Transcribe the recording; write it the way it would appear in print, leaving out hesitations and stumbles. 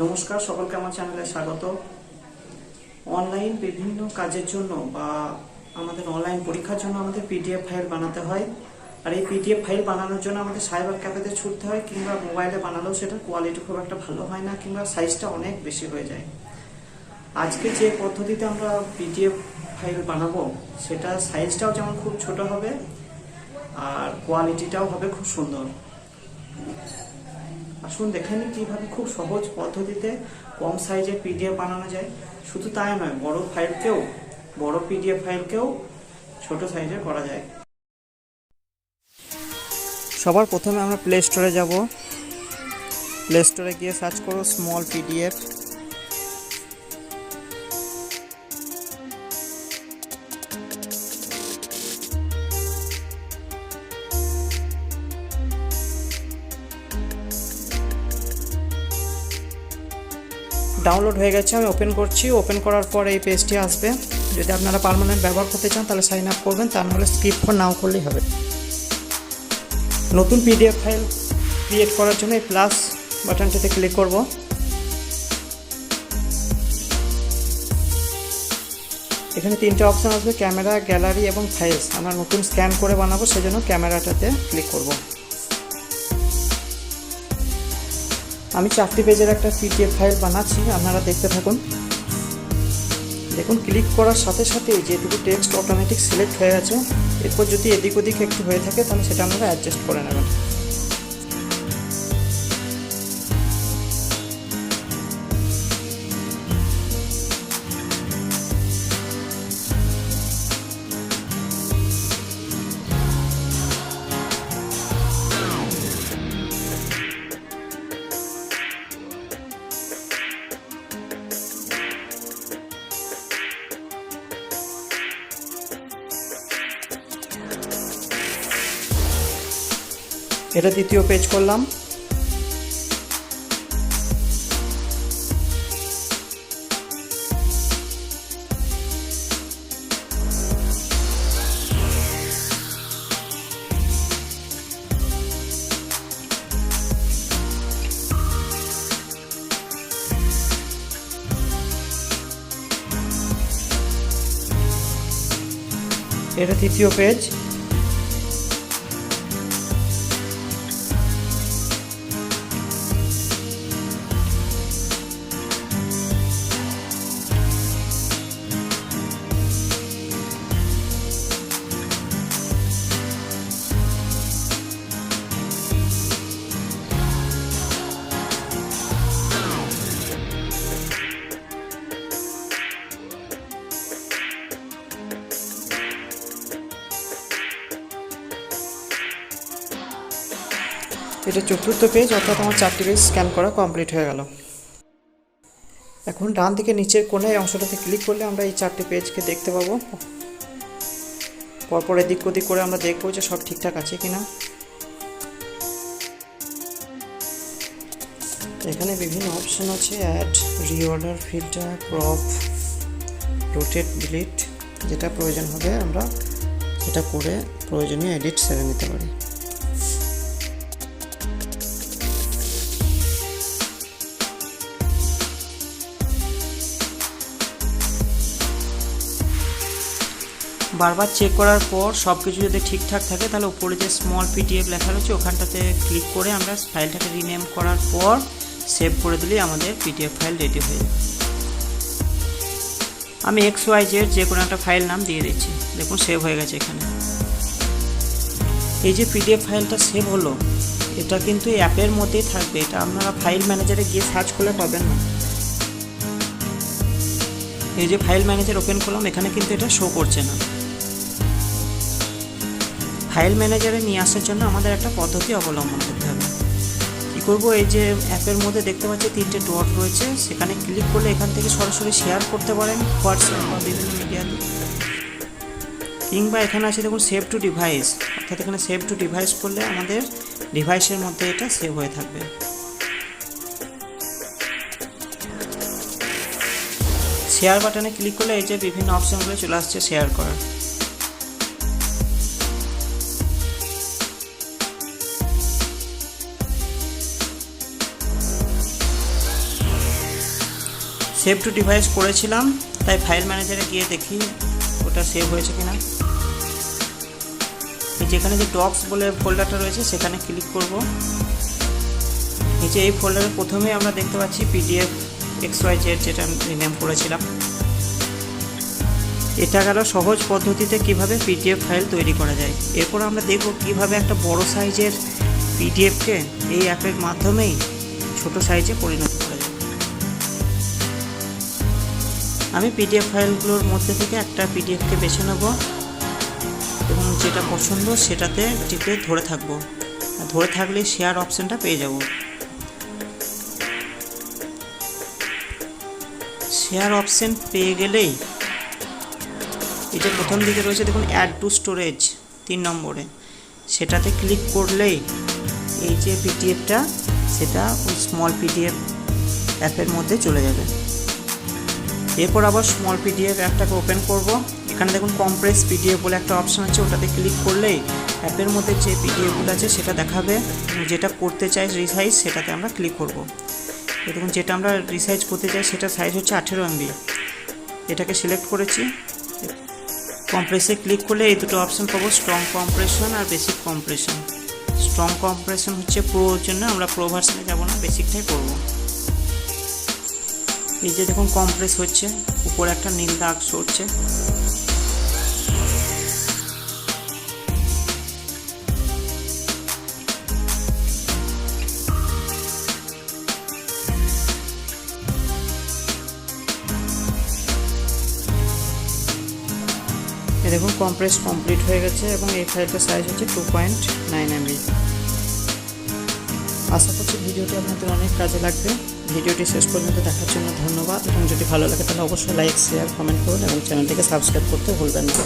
নমস্কার, সকলকে আমার চ্যানেলে স্বাগত। অনলাইন বিভিন্ন কাজের জন্য বা আমাদের অনলাইন পরীক্ষার জন্য আমাদের পিডিএফ ফাইল বানাতে হয়। আর এই পিডিএফ ফাইল বানানোর জন্য আমাদের সাইবার ক্যাফেতে ছুটতে হয়, কিংবা মোবাইলে বানালেও সেটার কোয়ালিটি খুব একটা ভালো হয় না, কিংবা সাইজটা অনেক বেশি হয়ে যায়। আজকে যে পদ্ধতিতে আমরা পিডিএফ ফাইল বানাবো সেটা সাইজটাও যেমন খুব ছোট হবে আর কোয়ালিটিটাও হবে খুব সুন্দর। আসুন দেখে নিই কীভাবে খুব সহজ পদ্ধতিতে কম সাইজের পিডিএফ বানানো যায়। শুধু তাই নয়, বড় পিডিএফ ফাইলকেও ছোট সাইজের করা যায়। সবার প্রথমে আমরা প্লে স্টোরে যাব। প্লে স্টোরে গিয়ে সার্চ করো স্মল পিডিএফ। ডাউনলোড হয়ে গেছে, আমি ওপেন করছি। ওপেন করার পর এই পেজটি আসবে। যদি আপনারা পার্মানেন্ট ব্যবহার করতে চান তাহলে সাইন আপ করবেন, তা নাহলে স্কিপ ফর নাও করলেই হবে। নতুন পিডিএফ ফাইল ক্রিয়েট করার জন্য এই প্লাস বাটনটিতে ক্লিক করব। এখানে তিনটে অপশন আসবে, ক্যামেরা, গ্যালারি এবং ফাইলস। আমরা নতুন স্ক্যান করে বানাবো, সেজন্য ক্যামেরাটাতে ক্লিক করব। আমি 4টি পেজের একটা পিডিএফ ফাইল বানাচ্ছি, আপনারা দেখতে থাকুন। দেখুন, ক্লিক করার সাথে সাথে যেটুকু টেক্সট অটোমেটিক সিলেক্ট হয়ে গেছে। এরপর যদি এদিক ওদিক একটু হয়ে থাকে তাহলে সেটা আপনারা অ্যাডজাস্ট করে নেবেন। এটা দ্বিতীয় পেজ করলাম। এটা তৃতীয় পেজ। এটা চতুর্থ পেজ, অর্থাৎ আমার 4টি পেজ স্ক্যান করা কমপ্লিট হয়ে গেল। এখন ডান দিকে নিচের কোণায় অংশটাতে ক্লিক করলে আমরা এই 4টি পেজকে দেখতে পাবো। পরপর এদিক ওদিক করে আমরা দেখবো যে সব ঠিকঠাক আছে কিনা। এখানে বিভিন্ন অপশন আছে, add, reorder, filter, crop, rotate, delete. যেটা প্রয়োজন হবে আমরা সেটা করে প্রয়োজনীয় এডিট সেরে নিতে পারি। বারবার চেক করার পর সব কিছু যদি ঠিকঠাক থাকে তাহলে উপরে যে স্মল পিডিএফ লেখা রয়েছে ওখানটাতে ক্লিক করে আমরা ফাইলটাকে রিনেম করার পর সেভ করে দিলেই আমাদের পিডিএফ ফাইল রেডি হয়ে যাবে। আমি XYZ যে কোনো একটা ফাইল নাম দিয়ে দিচ্ছি। দেখুন সেভ হয়ে গেছে এখানে। এই যে পিডিএফ ফাইলটা সেভ হলো, এটা কিন্তু এই অ্যাপের মধ্যেই থাকবে। এটা আপনারা ফাইল ম্যানেজারে গিয়ে সার্চ করলে পাবেন না। এই যে ফাইল ম্যানেজার ওপেন করলাম, এখানে কিন্তু এটা শো করছে না। ফাইল ম্যানেজারে নিয়ে আসার জন্য আমাদের একটা পদ্ধতি অবলম্বন করতে হবে। কী করবো, এই যে অ্যাপের মধ্যে দেখতে পাচ্ছি 3টে ডট রয়েছে, সেখানে ক্লিক করলে এখান থেকে সরাসরি শেয়ার করতে পারেন হোয়াটসঅ্যাপ বা বিভিন্ন মিডিয়াতে, কিংবা এখানে আছে দেখুন সেভ টু ডিভাইস, অর্থাৎ এখানে সেভ টু ডিভাইস করলে আমাদের ডিভাইসের মধ্যে এটা সেভ হয়ে থাকবে। শেয়ার বাটনে ক্লিক করলে এই যে বিভিন্ন অপশনগুলো চলে আসছে শেয়ার করার। সেভ টু ডিভাইস করেছিলাম, তাই ফাইল ম্যানেজারে গিয়ে দেখি ওটা সেভ হয়েছে কিনা। যেখানে যে ডক্স বলে ফোল্ডারটা রয়েছে সেখানে ক্লিক করব। নিচে এই ফোল্ডারে প্রথমে আমরা দেখতে পাচ্ছি PDF XYZ, যেটা রিনেম করেছিলাম। এটা গেল সহজ পদ্ধতিতে কিভাবে PDF ফাইল তৈরি করা যায়। এরপর আমরা দেখব কিভাবে একটা বড় সাইজের PDFকে এই অ্যাপের মাধ্যমেই ছোট সাইজে পরিণত করা যায়। আমি PDF ফাইলগুলোর মধ্যে থেকে একটা PDFকে বেছে নেব এবং যেটা পছন্দ সেটাতে টিপে ধরে থাকবো। ধরে থাকলে শেয়ার অপশানটা পেয়ে যাব। শেয়ার অপশান পেয়ে গেলেই এটা প্রথম দিকে রয়েছে দেখুন, অ্যাড টু স্টোরেজ 3 নম্বরে, সেটাতে ক্লিক করলেই এই যে PDFটা সেটা ওই স্মল PDF অ্যাপের মধ্যে চলে যাবে। এরপর আবার স্মল PDF অ্যাপটাকে ওপেন করব। এখানে দেখুন কম্প্রেস PDF বলে একটা অপশান আছে, ওটাতে ক্লিক করলেই অ্যাপের মধ্যে যে PDFগুলো আছে সেটা দেখাবে। যেটা করতে চাই রিসাইজ সেটাতে আমরা ক্লিক করব। দেখুন যেটা আমরা রিসাইজ করতে চাই সেটা সাইজ হচ্ছে 18 MB। এটাকে সিলেক্ট করেছি। কম্প্রেসে ক্লিক করলে এই দুটো অপশান পাবো, স্ট্রং কম্প্রেশন আর বেসিক কম্প্রেশন। স্ট্রং কম্প্রেশন হচ্ছে প্রোর জন্য, আমরা প্রো ভার্সনে যাব না, বেসিকটাই করব। এই যে দেখুন কম্প্রেস হচ্ছে, উপরে একটা নীল দাগ সরছে। দেখুন কম্প্রেস কমপ্লিট হয়ে গেছে এবং এই ফাইলটার সাইজ হচ্ছে 2.9 MB। আশা করছি ভিডিওটি আপনাদের অনেক কাজে লাগবে। ভিডিওটি শেষ পর্যন্ত দেখার জন্য ধন্যবাদ, এবং যদি ভালো লাগে তাহলে অবশ্যই লাইক, শেয়ার, কমেন্ট করুন এবং চ্যানেলটিকে সাবস্ক্রাইব করতে ভুলবেন না।